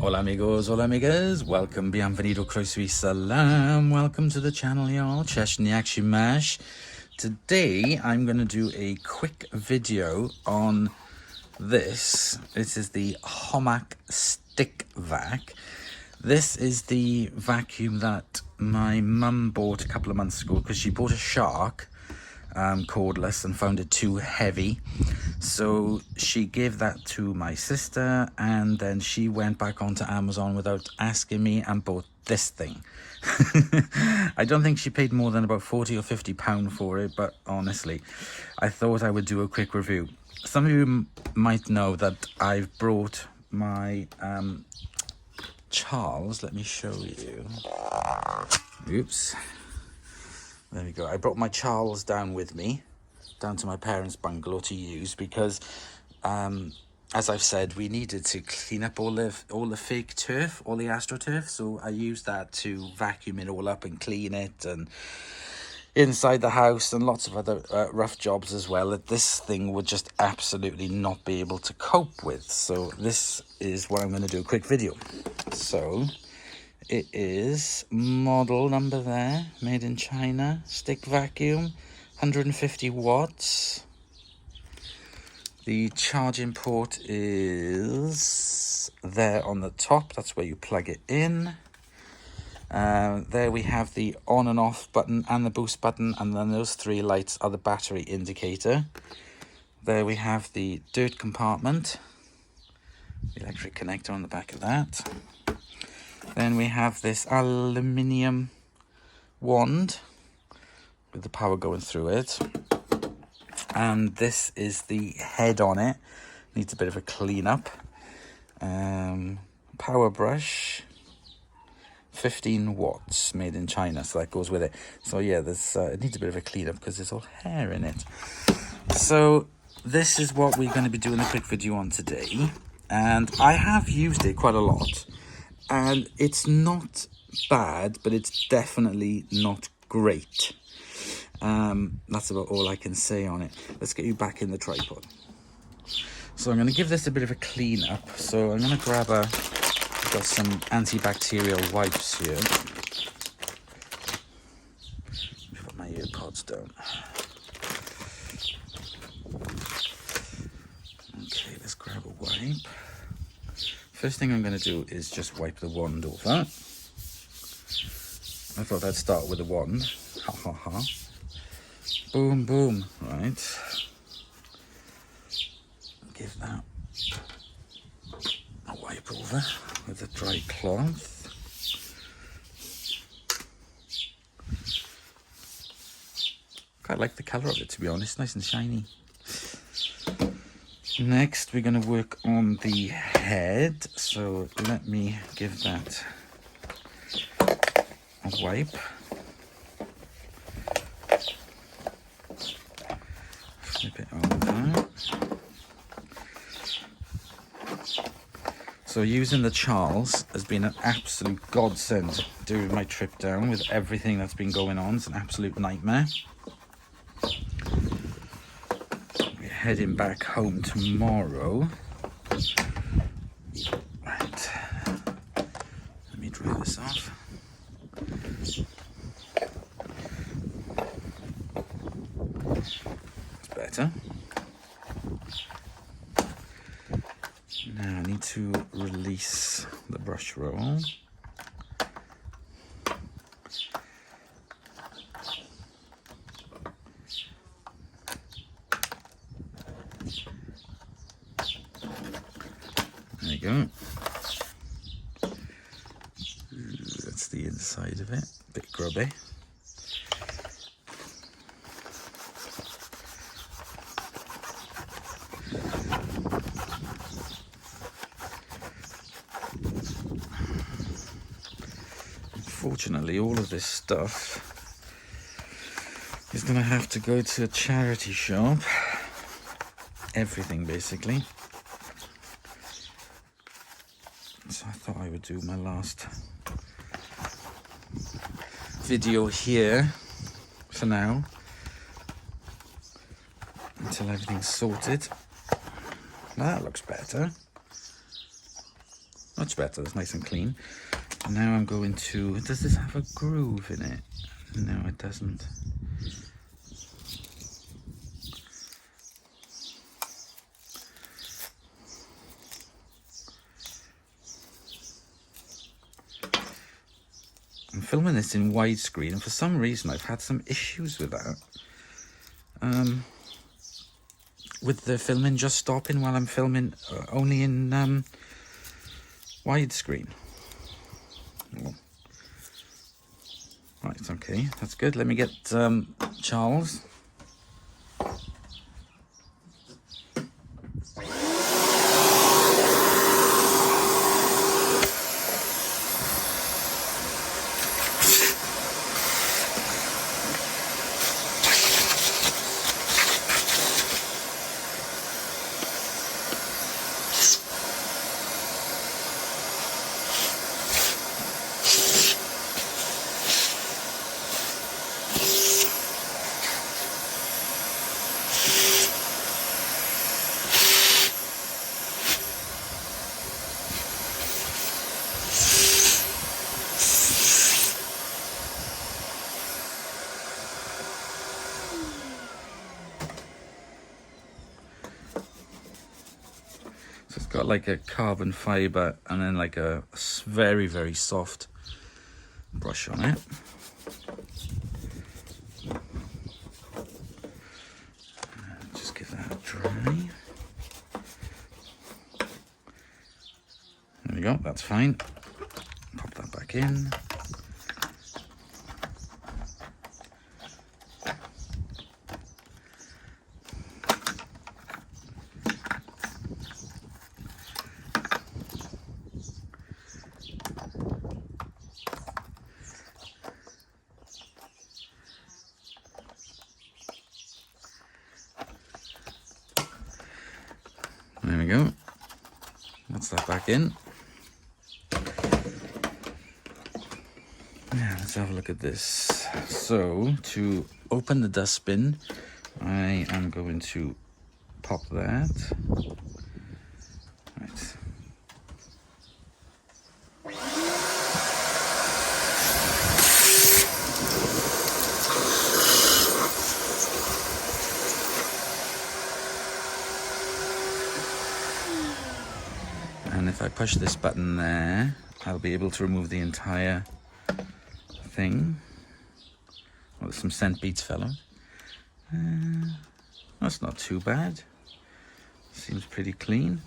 Hola amigos, hola amigas, welcome, bienvenido, croeso salam, welcome to the channel y'all, Cheshniak Shimash. Today I'm going to do a quick video on this. This is the Hommak stick vac. This is the vacuum that my mum bought a couple of months ago because she bought a Shark cordless and found it too heavy, so she gave that to my sister, and then she went back onto Amazon without asking me and bought this thing. I don't think she paid more than about 40 or 50 pound for it, but honestly I thought I would do a quick review. Some of you might know that I've brought my Charles, let me show you. Oops. There we go. I brought my Charles down with me, down to my parents' bungalow to use because, as I've said, we needed to clean up all the fake turf, all the AstroTurf. So I used that to vacuum it all up and clean it, and inside the house, and lots of other rough jobs as well that this thing would just absolutely not be able to cope with. So this is what I'm going to do a quick video. So it is model number there, made in China, stick vacuum, 150 watts. The charging port is there on the top, that's where you plug it in. There we have the on and off button and the boost button, and then those three lights are the battery indicator. There we have the dirt compartment, the electric connector on the back of that. Then we have this aluminium wand with the power going through it. And this is the head on it. Needs a bit of a clean up. Power brush, 15 watts, made in China, so that goes with it. So yeah, this it needs a bit of a clean up because there's all hair in it. So this is what we're going to be doing a quick video on today. And I have used it quite a lot. And it's not bad, but it's definitely not great. That's about all I can say on it. Let's get you back in the tripod. So I'm going to give this a bit of a clean up. So I'm going to grab I've got some antibacterial wipes here. Put my earpods down. Okay, let's grab a wipe. First thing I'm going to do is just wipe the wand over. I thought I'd start with the wand. Ha ha ha. Boom, boom. Right. Give that a wipe over with a dry cloth. Quite like the colour of it, to be honest. Nice and shiny. Next, we're going to work on the head, so let me give that a wipe. Flip it over. So using the Charles has been an absolute godsend during my trip down with everything that's been going on. It's an absolute nightmare. Heading back home tomorrow. Right, let me dry this off. It's better. Now I need to release the brush roll. There you go. That's the inside of it. A bit grubby. Unfortunately, all of this stuff is going to have to go to a charity shop. Everything, basically. So I thought I would do my last video here for now until everything's sorted. Now that looks better. Much better, it's nice and clean. And now I'm going to, does this have a groove in it? No, it doesn't. I'm filming this in widescreen, and for some reason I've had some issues with that. With the filming just stopping while I'm filming only in widescreen. Oh. Right, okay, that's good. Let me get Charles. So it's got like a carbon fiber and then like a very, very soft brush on it. Just give that a dry. There we go, that's fine. Pop that back in. There we go. That's that back in. Now let's have a look at this. So to open the dustbin, I am going to pop that. Right. And if I push this button there, I'll be able to remove the entire thing. Oh, there's some scent beads fell out. That's not too bad. Seems pretty clean.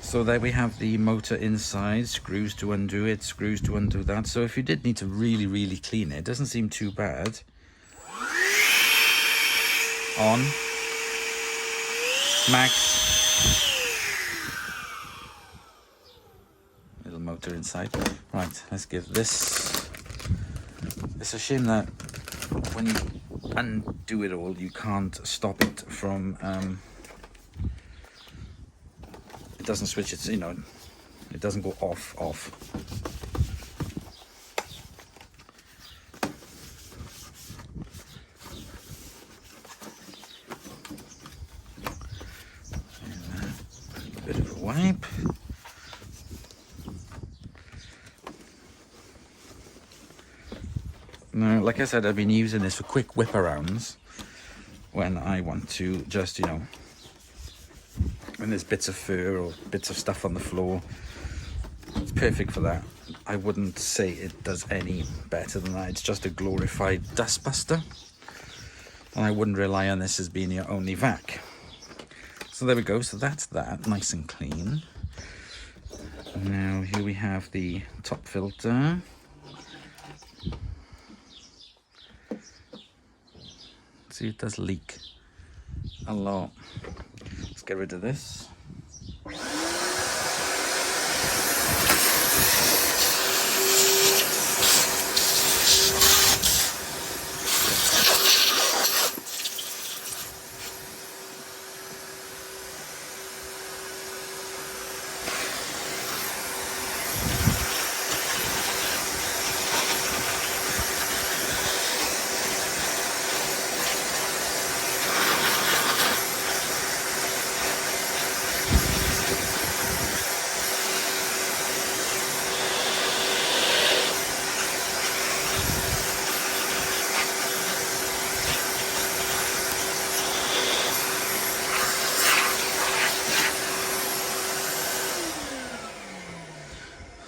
So there we have the motor inside, screws to undo it, screws to undo that. So if you did need to really, really clean it, it doesn't seem too bad. On. Max. Little motor inside. Right, let's give this. It's a shame that when you undo it all, you can't stop it from... it doesn't switch, it's, you know, it doesn't go off. A bit of a wipe. Now, like I said, I've been using this for quick whip arounds when I want to just, you know, when there's bits of fur or bits of stuff on the floor. It's perfect for that. I wouldn't say it does any better than that. It's just a glorified dustbuster, and I wouldn't rely on this as being your only vac. So there we go. So that's that, nice and clean. Now here we have the top filter. See, it does leak a lot. Let's get rid of this.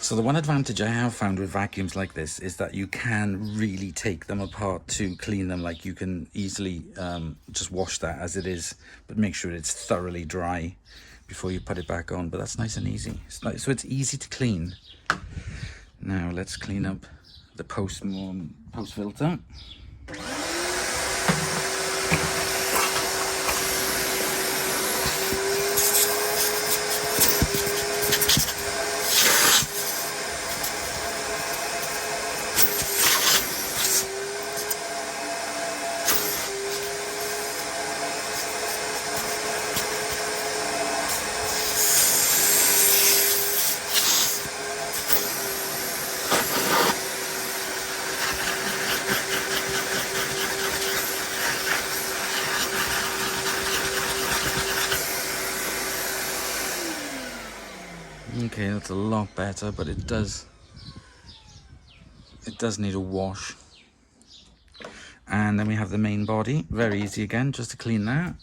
So the one advantage I have found with vacuums like this is that you can really take them apart to clean them. Like you can easily just wash that as it is, but make sure it's thoroughly dry before you put it back on. But that's nice and easy. So it's easy to clean. Now let's clean up the post filter. Okay, that's a lot better, but it does need a wash. And then we have the main body. Very easy again, just to clean that.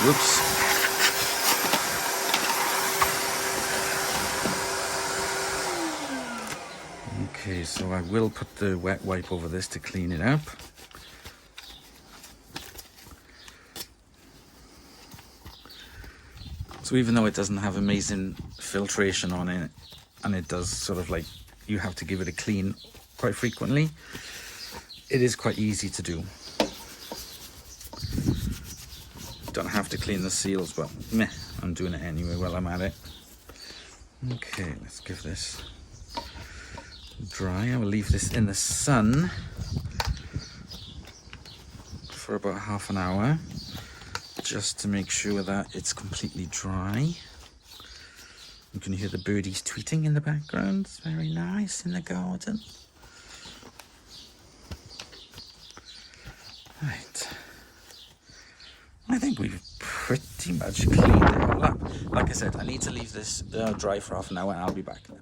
Whoops. Okay, so I will put the wet wipe over this to clean it up. So even though it doesn't have amazing filtration on it, and it does sort of like, you have to give it a clean quite frequently, it is quite easy to do. Don't have to clean the seals, but meh, I'm doing it anyway while I'm at it. Okay, let's give this dry. I will leave this in the sun for about half an hour, just to make sure that it's completely dry. You can hear the birdies tweeting in the background. It's very nice in the garden. Right. I think we've pretty much cleaned it all up. Like I said, I need to leave this dry for half an hour and I'll be back then.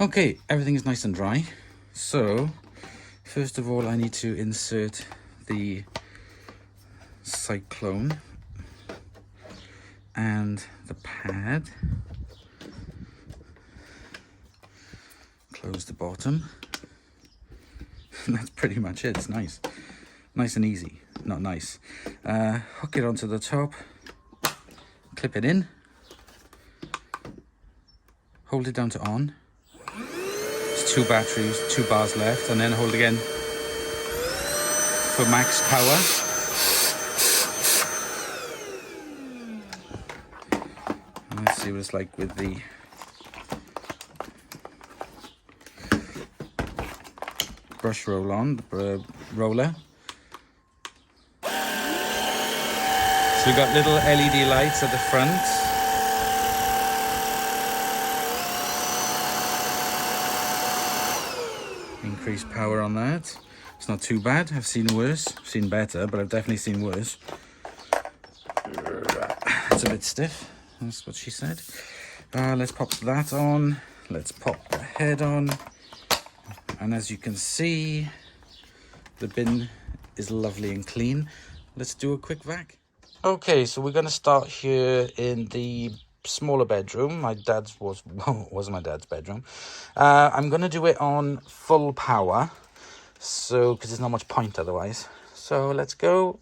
Okay, everything is nice and dry. So, first of all, I need to insert the cyclone and the pad. Close the bottom. And that's pretty much it. It's nice. Nice and easy. Not nice. Hook it onto the top. Clip it in. Hold it down to on. It's 2 batteries, 2 bars left, and then hold again for max power. And let's see what it's like with the brush roll on, the roller. So we've got little LED lights at the front. Increased power on that. It's not too bad. I've seen worse. I've seen better, but I've definitely seen worse. It's a bit stiff. That's what she said. Let's pop that on. Let's pop the head on. And as you can see, the bin is lovely and clean. Let's do a quick vac. Okay, so we're going to start here in the smaller bedroom. My dad's was my dad's bedroom. I'm going to do it on full power, so because there's not much point otherwise. So let's go.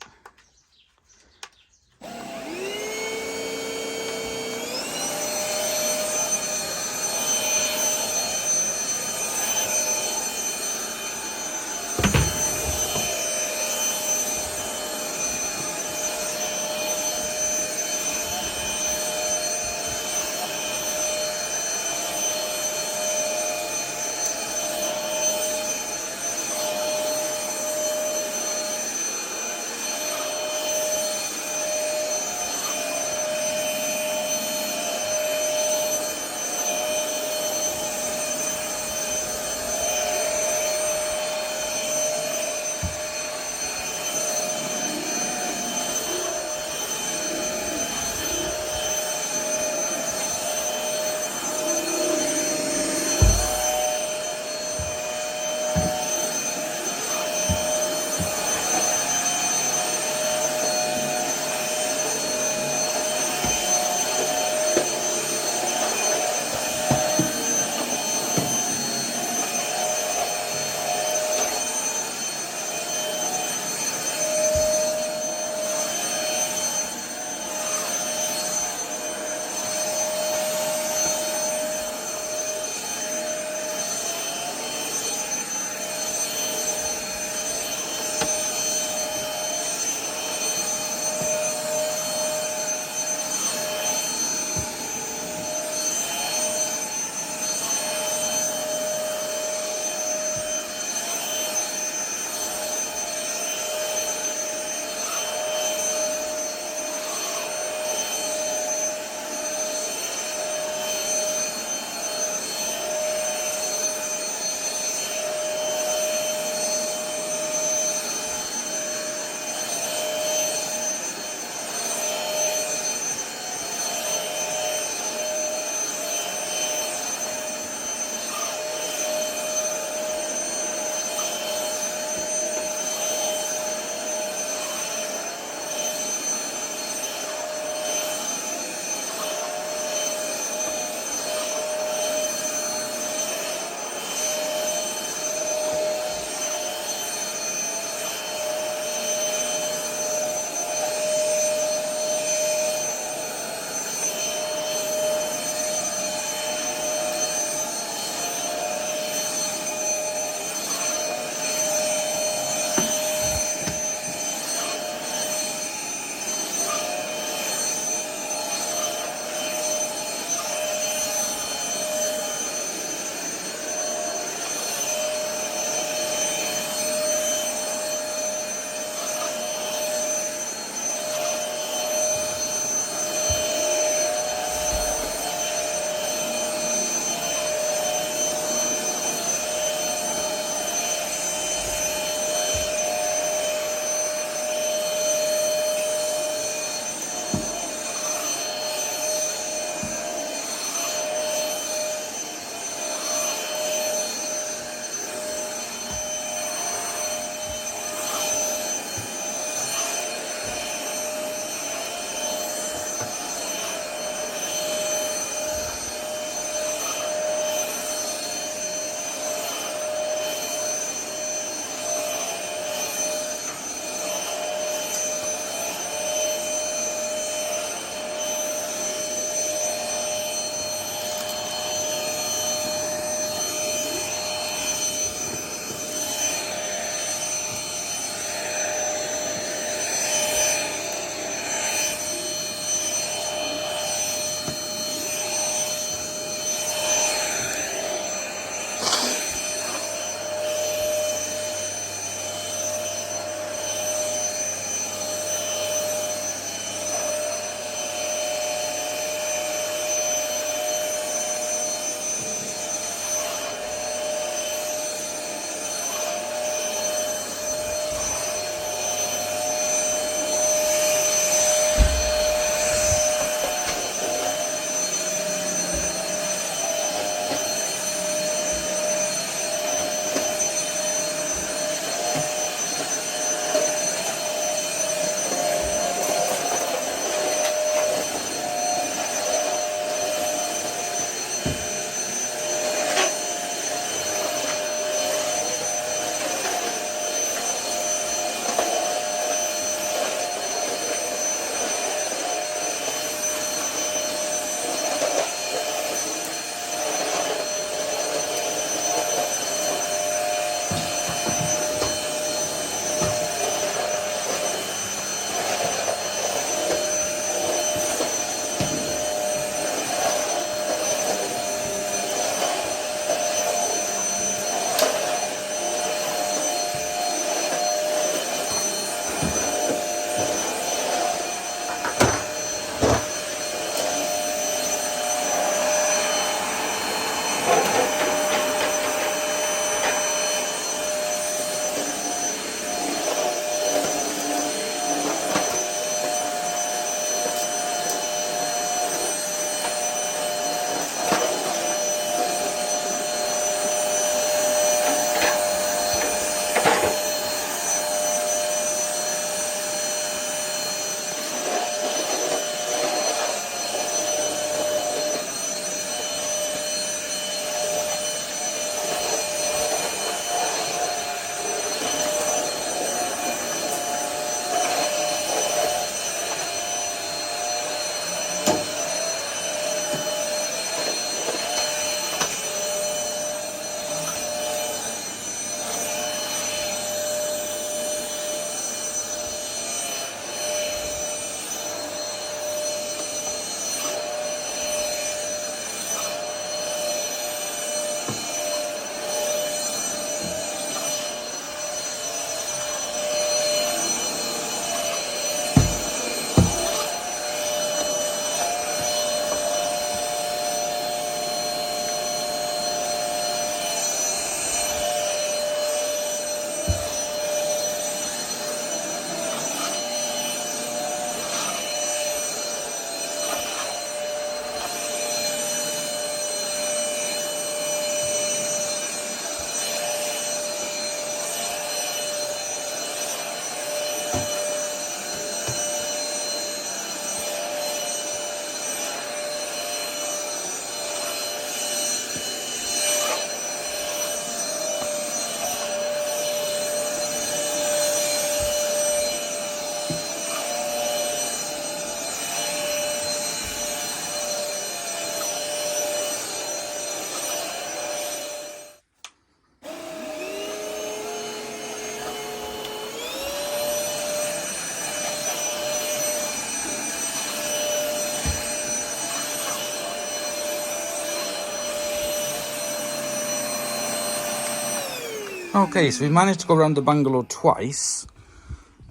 Okay, so we managed to go around the bungalow twice.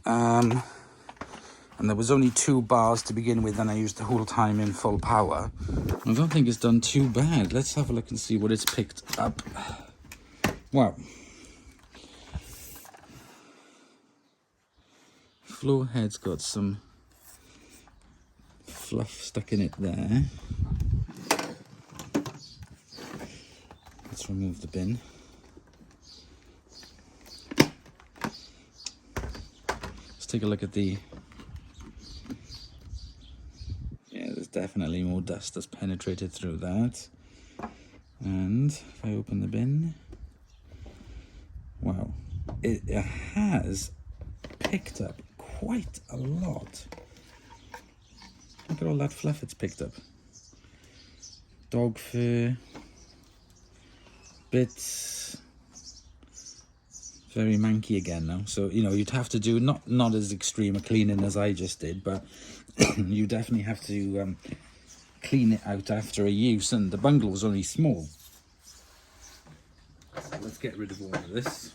And there was only 2 bars to begin with, and I used the whole time in full power. I don't think it's done too bad. Let's have a look and see what it's picked up. Wow. Floor head's got some fluff stuck in it there. Let's remove the bin. Let's take a look at the... Yeah, there's definitely more dust that's penetrated through that. And if I open the bin, wow, it has picked up quite a lot. Look at all that fluff it's picked up. Dog fur, bits, very manky again now. So, you know, you'd have to do not as extreme a cleaning as I just did, but you definitely have to clean it out after a use, and the bungalow's only small. So let's get rid of all of this.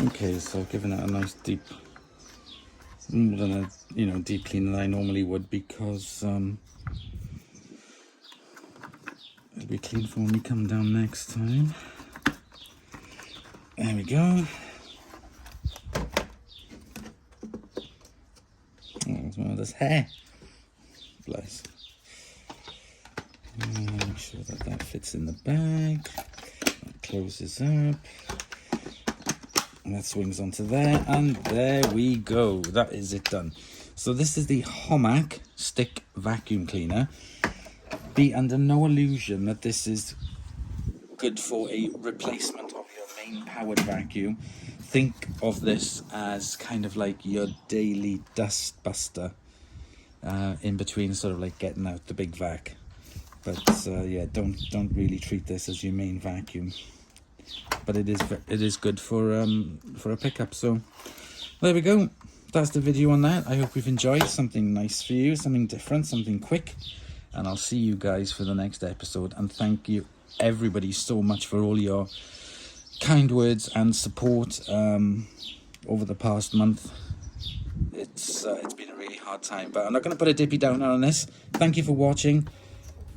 Okay, so I've given it a nice deep, more than a deep clean than I normally would, because it'll be clean for when we come down next time. There we go. Oh, there's hair. Bless. Make sure that that fits in the bag. That closes up. And that swings onto there, and there we go. That is it done. So this is the Hommak stick vacuum cleaner. Be under no illusion that this is good for a replacement of your main powered vacuum. Think of this as kind of like your daily dust buster, in between sort of like getting out the big vac. But yeah, don't really treat this as your main vacuum. But it is good for a pickup. So there we go. That's the video on that. I hope you've enjoyed. Something nice for you, something different, something quick. And I'll see you guys for the next episode. And thank you everybody so much for all your kind words and support over the past month. It's been a really hard time, but I'm not going to put a dippy downer on this. Thank you for watching,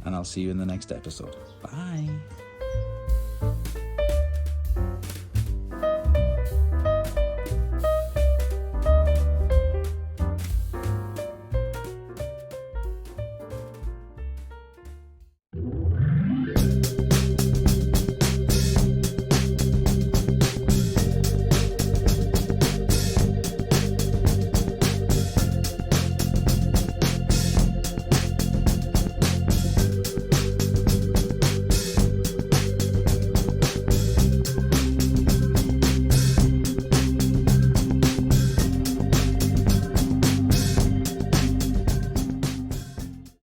and I'll see you in the next episode. Bye.